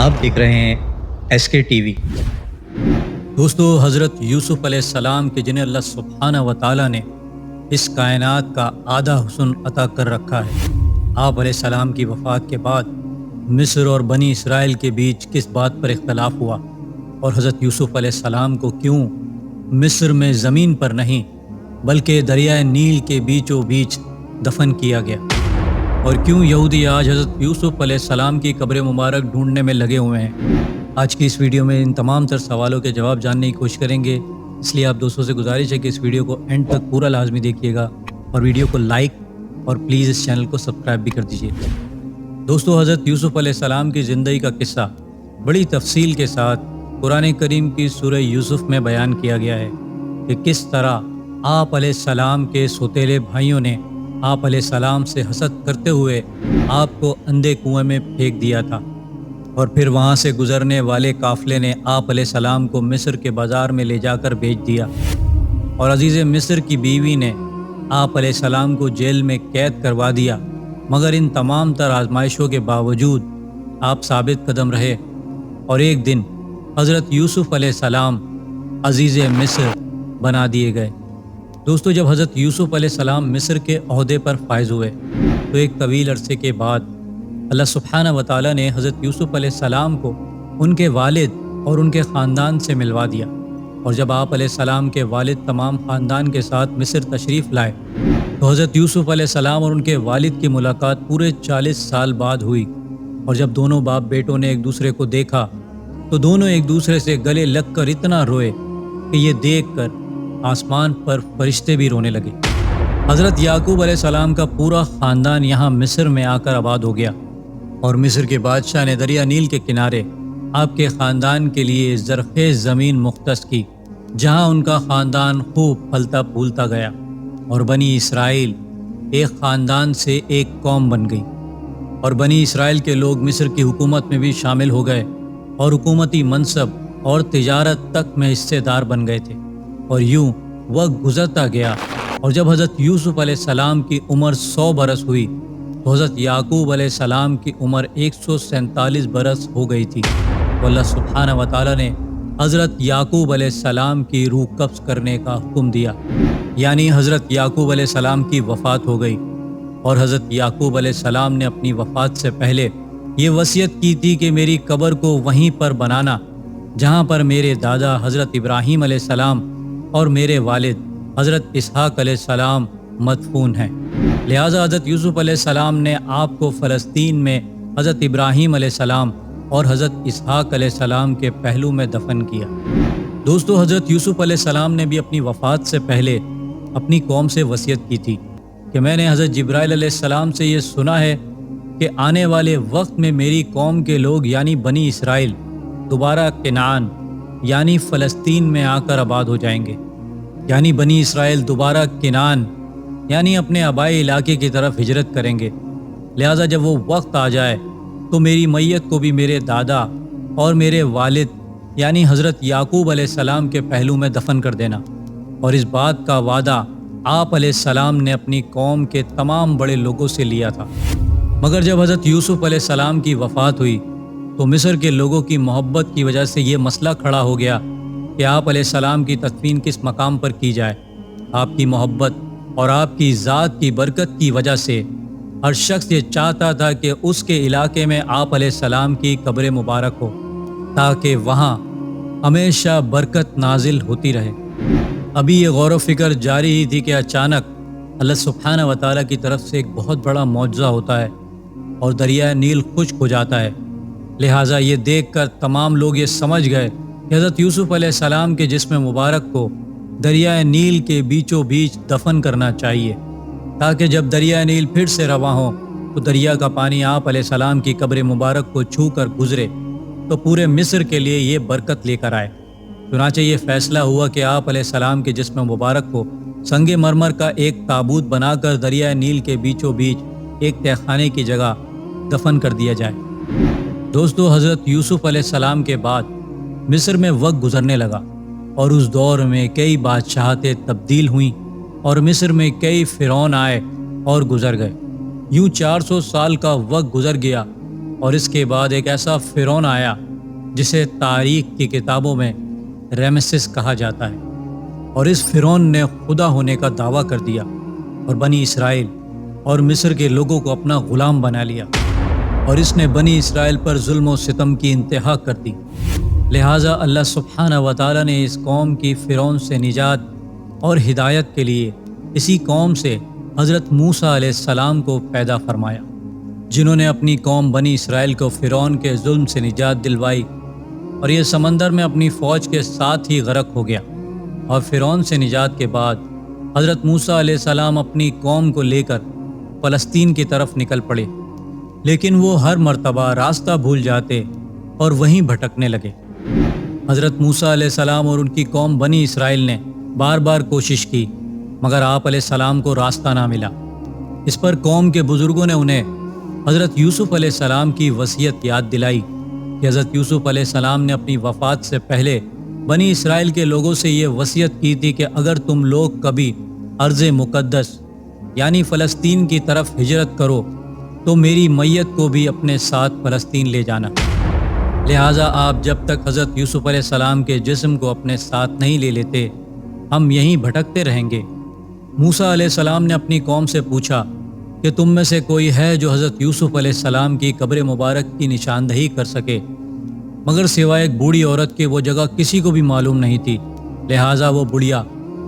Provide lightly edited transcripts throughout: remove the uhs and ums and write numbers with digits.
آپ دیکھ رہے ہیں ایس کے ٹی وی۔ دوستو، حضرت یوسف علیہ السلام کے جنہیں اللہ سبحانہ و تعالیٰ نے اس کائنات کا آدھا حسن عطا کر رکھا ہے، آپ علیہ السلام کی وفات کے بعد مصر اور بنی اسرائیل کے بیچ کس بات پر اختلاف ہوا اور حضرت یوسف علیہ السلام کو کیوں مصر میں زمین پر نہیں بلکہ دریائے نیل کے بیچوں بیچ دفن کیا گیا، اور کیوں یہودی آج حضرت یوسف علیہ السلام کی قبر مبارک ڈھونڈنے میں لگے ہوئے ہیں۔ آج کی اس ویڈیو میں ان تمام تر سوالوں کے جواب جاننے کی کوشش کریں گے، اس لیے آپ دوستوں سے گزارش ہے کہ اس ویڈیو کو اینڈ تک پورا لازمی دیکھیے گا اور ویڈیو کو لائک اور پلیز اس چینل کو سبسکرائب بھی کر دیجیے۔ دوستو، حضرت یوسف علیہ السلام کی زندگی کا قصہ بڑی تفصیل کے ساتھ قرآن کریم کی سورہ یوسف میں بیان کیا گیا ہے کہ کس طرح آپ علیہ السلام کے سوتیلے بھائیوں نے آپ علیہ السلام سے حسد کرتے ہوئے آپ کو اندھے کنویں میں پھینک دیا تھا، اور پھر وہاں سے گزرنے والے قافلے نے آپ علیہ السلام کو مصر کے بازار میں لے جا کر بیچ دیا، اور عزیز مصر کی بیوی نے آپ علیہ السلام کو جیل میں قید کروا دیا، مگر ان تمام تر آزمائشوں کے باوجود آپ ثابت قدم رہے، اور ایک دن حضرت یوسف علیہ السلام عزیز مصر بنا دیے گئے۔ دوستو، جب حضرت یوسف علیہ السلام مصر کے عہدے پر فائز ہوئے تو ایک طویل عرصے کے بعد اللہ سبحانہ و تعالیٰ نے حضرت یوسف علیہ السلام کو ان کے والد اور ان کے خاندان سے ملوا دیا، اور جب آپ علیہ السلام کے والد تمام خاندان کے ساتھ مصر تشریف لائے تو حضرت یوسف علیہ السلام اور ان کے والد کی ملاقات پورے 40 سال بعد ہوئی، اور جب دونوں باپ بیٹوں نے ایک دوسرے کو دیکھا تو دونوں ایک دوسرے سے گلے لگ کر اتنا روئے کہ یہ دیکھ کر آسمان پر فرشتے بھی رونے لگے۔ حضرت یعقوب علیہ السلام کا پورا خاندان یہاں مصر میں آ کر آباد ہو گیا، اور مصر کے بادشاہ نے دریا نیل کے کنارے آپ کے خاندان کے لیے زرخیز زمین مختص کی، جہاں ان کا خاندان خوب پھلتا پھولتا گیا، اور بنی اسرائیل ایک خاندان سے ایک قوم بن گئی، اور بنی اسرائیل کے لوگ مصر کی حکومت میں بھی شامل ہو گئے اور حکومتی منصب اور تجارت تک میں حصے دار بن گئے تھے، اور یوں وقت گزرتا گیا، اور جب حضرت یوسف علیہ السلام کی عمر 100 برس ہوئی تو حضرت یعقوب علیہ السلام کی عمر 147 برس ہو گئی تھی، تو اللہ سبحانہ و تعالیٰ نے حضرت یعقوب علیہ السلام کی روح قبض کرنے کا حکم دیا، یعنی حضرت یعقوب علیہ السلام کی وفات ہو گئی، اور حضرت یعقوب علیہ السلام نے اپنی وفات سے پہلے یہ وصیت کی تھی کہ میری قبر کو وہیں پر بنانا جہاں پر میرے دادا حضرت ابراہیم علیہ السلام اور میرے والد حضرت اسحاق علیہ السلام مدفون ہیں، لہٰذا حضرت یوسف علیہ السلام نے آپ کو فلسطین میں حضرت ابراہیم علیہ السلام اور حضرت اسحاق علیہ السلام کے پہلو میں دفن کیا۔ دوستو، حضرت یوسف علیہ السلام نے بھی اپنی وفات سے پہلے اپنی قوم سے وصیت کی تھی کہ میں نے حضرت جبرائیل علیہ السلام سے یہ سنا ہے کہ آنے والے وقت میں میری قوم کے لوگ یعنی بنی اسرائیل دوبارہ کنعان یعنی فلسطین میں آ کر آباد ہو جائیں گے، یعنی بنی اسرائیل دوبارہ کنعان یعنی اپنے آبائی علاقے کی طرف ہجرت کریں گے، لہٰذا جب وہ وقت آ جائے تو میری میت کو بھی میرے دادا اور میرے والد یعنی حضرت یعقوب علیہ السلام کے پہلو میں دفن کر دینا، اور اس بات کا وعدہ آپ علیہ السلام نے اپنی قوم کے تمام بڑے لوگوں سے لیا تھا۔ مگر جب حضرت یوسف علیہ السلام کی وفات ہوئی تو مصر کے لوگوں کی محبت کی وجہ سے یہ مسئلہ کھڑا ہو گیا کہ آپ علیہ السلام کی تدفین کس مقام پر کی جائے۔ آپ کی محبت اور آپ کی ذات کی برکت کی وجہ سے ہر شخص یہ چاہتا تھا کہ اس کے علاقے میں آپ علیہ السلام کی قبر مبارک ہو، تاکہ وہاں ہمیشہ برکت نازل ہوتی رہے۔ ابھی یہ غور و فکر جاری ہی تھی کہ اچانک اللہ سبحانہ و تعالیٰ کی طرف سے ایک بہت بڑا معجزہ ہوتا ہے اور دریائے نیل خشک ہو جاتا ہے، لہٰذا یہ دیکھ کر تمام لوگ یہ سمجھ گئے کہ حضرت یوسف علیہ السلام کے جسم مبارک کو دریائے نیل کے بیچوں بیچ دفن کرنا چاہیے، تاکہ جب دریائے نیل پھر سے رواں ہو تو دریا کا پانی آپ علیہ السلام کی قبر مبارک کو چھو کر گزرے تو پورے مصر کے لیے یہ برکت لے کر آئے۔ چنانچہ یہ فیصلہ ہوا کہ آپ علیہ السلام کے جسم مبارک کو سنگ مرمر کا ایک تابوت بنا کر دریائے نیل کے بیچوں بیچ ایک تہہ خانے کی جگہ دفن کر دیا جائے۔ دوستو، حضرت یوسف علیہ السلام کے بعد مصر میں وقت گزرنے لگا، اور اس دور میں کئی بادشاہتیں تبدیل ہوئیں، اور مصر میں کئی فرعون آئے اور گزر گئے۔ یوں 400 سال کا وقت گزر گیا اور اس کے بعد ایک ایسا فرعون آیا جسے تاریخ کی کتابوں میں ریمسس کہا جاتا ہے، اور اس فرعون نے خدا ہونے کا دعویٰ کر دیا اور بنی اسرائیل اور مصر کے لوگوں کو اپنا غلام بنا لیا، اور اس نے بنی اسرائیل پر ظلم و ستم کی انتہا کر دی۔ لہٰذا اللہ سبحانہ و تعالیٰ نے اس قوم کی فرعون سے نجات اور ہدایت کے لیے اسی قوم سے حضرت موسیٰ علیہ السلام کو پیدا فرمایا، جنہوں نے اپنی قوم بنی اسرائیل کو فرعون کے ظلم سے نجات دلوائی، اور یہ سمندر میں اپنی فوج کے ساتھ ہی غرق ہو گیا۔ اور فرعون سے نجات کے بعد حضرت موسیٰ علیہ السلام اپنی قوم کو لے کر فلسطین کی طرف نکل پڑے، لیکن وہ ہر مرتبہ راستہ بھول جاتے اور وہیں بھٹکنے لگے۔ حضرت موسیٰ علیہ السلام اور ان کی قوم بنی اسرائیل نے بار بار کوشش کی، مگر آپ علیہ السلام کو راستہ نہ ملا۔ اس پر قوم کے بزرگوں نے انہیں حضرت یوسف علیہ السلام کی وصیت یاد دلائی کہ حضرت یوسف علیہ السلام نے اپنی وفات سے پہلے بنی اسرائیل کے لوگوں سے یہ وصیت کی تھی کہ اگر تم لوگ کبھی ارض مقدس یعنی فلسطین کی طرف ہجرت کرو تو میری میت کو بھی اپنے ساتھ فلسطین لے جانا۔ لہٰذا آپ جب تک حضرت یوسف علیہ السلام کے جسم کو اپنے ساتھ نہیں لے لیتے، ہم یہیں بھٹکتے رہیں گے۔ موسیٰ علیہ السلام نے اپنی قوم سے پوچھا کہ تم میں سے کوئی ہے جو حضرت یوسف علیہ السلام کی قبر مبارک کی نشاندہی کر سکے، مگر سوائے ایک بوڑھی عورت کے وہ جگہ کسی کو بھی معلوم نہیں تھی۔ لہٰذا وہ بڑھیا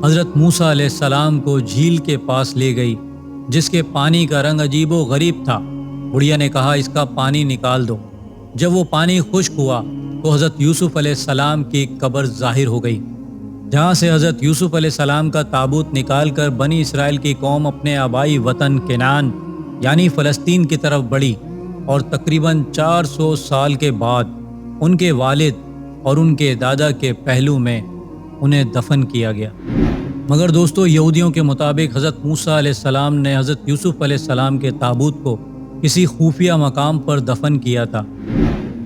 حضرت موسیٰ علیہ السلام کو جھیل کے پاس لے گئی، جس کے پانی کا رنگ عجیب و غریب تھا۔ بڑھیا نے کہا اس کا پانی نکال دو۔ جب وہ پانی خشک ہوا تو حضرت یوسف علیہ السلام کی قبر ظاہر ہو گئی، جہاں سے حضرت یوسف علیہ السلام کا تابوت نکال کر بنی اسرائیل کی قوم اپنے آبائی وطن کنعان یعنی فلسطین کی طرف بڑھی، اور تقریباً 400 سال کے بعد ان کے والد اور ان کے دادا کے پہلو میں انہیں دفن کیا گیا۔ مگر دوستو، یہودیوں کے مطابق حضرت موسیٰ علیہ السلام نے حضرت یوسف علیہ السلام کے تابوت کو کسی خفیہ مقام پر دفن کیا تھا،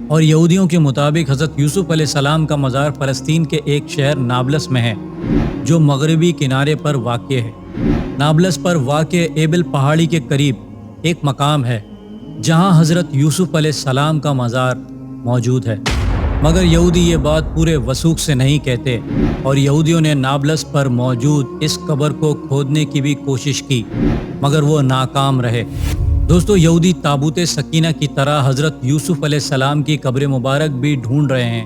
اور یہودیوں کے مطابق حضرت یوسف علیہ السلام کا مزار فلسطین کے ایک شہر نابلس میں ہے، جو مغربی کنارے پر واقع ہے۔ نابلس پر واقع ایبل پہاڑی کے قریب ایک مقام ہے جہاں حضرت یوسف علیہ السلام کا مزار موجود ہے، مگر یہودی یہ بات پورے وثوق سے نہیں کہتے، اور یہودیوں نے نابلس پر موجود اس قبر کو کھودنے کی بھی کوشش کی، مگر وہ ناکام رہے۔ دوستو، یہودی تابوت سکینہ کی طرح حضرت یوسف علیہ السلام کی قبر مبارک بھی ڈھونڈ رہے ہیں،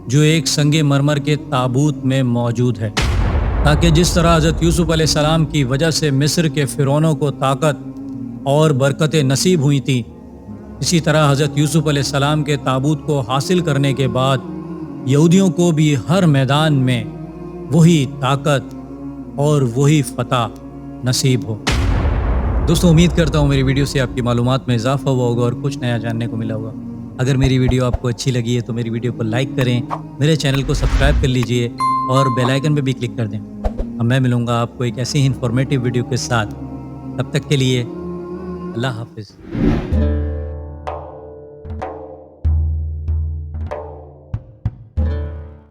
جو ایک سنگ مرمر کے تابوت میں موجود ہے، تاکہ جس طرح حضرت یوسف علیہ السلام کی وجہ سے مصر کے فرعونوں کو طاقت اور برکتیں نصیب ہوئی تھیں، اسی طرح حضرت یوسف علیہ السلام کے تابوت کو حاصل کرنے کے بعد یہودیوں کو بھی ہر میدان میں وہی طاقت اور وہی فتح نصیب ہو۔ دوستو، امید کرتا ہوں میری ویڈیو سے آپ کی معلومات میں اضافہ ہوا ہوگا اور کچھ نیا جاننے کو ملا ہوگا۔ اگر میری ویڈیو آپ کو اچھی لگی ہے تو میری ویڈیو کو لائک کریں، میرے چینل کو سبسکرائب کر لیجئے اور بیل آئیکن پہ بھی کلک کر دیں۔ اب میں ملوں گا آپ کو ایک ایسی ہی انفارمیٹیو ویڈیو کے ساتھ، تب تک کے لیے اللہ حافظ۔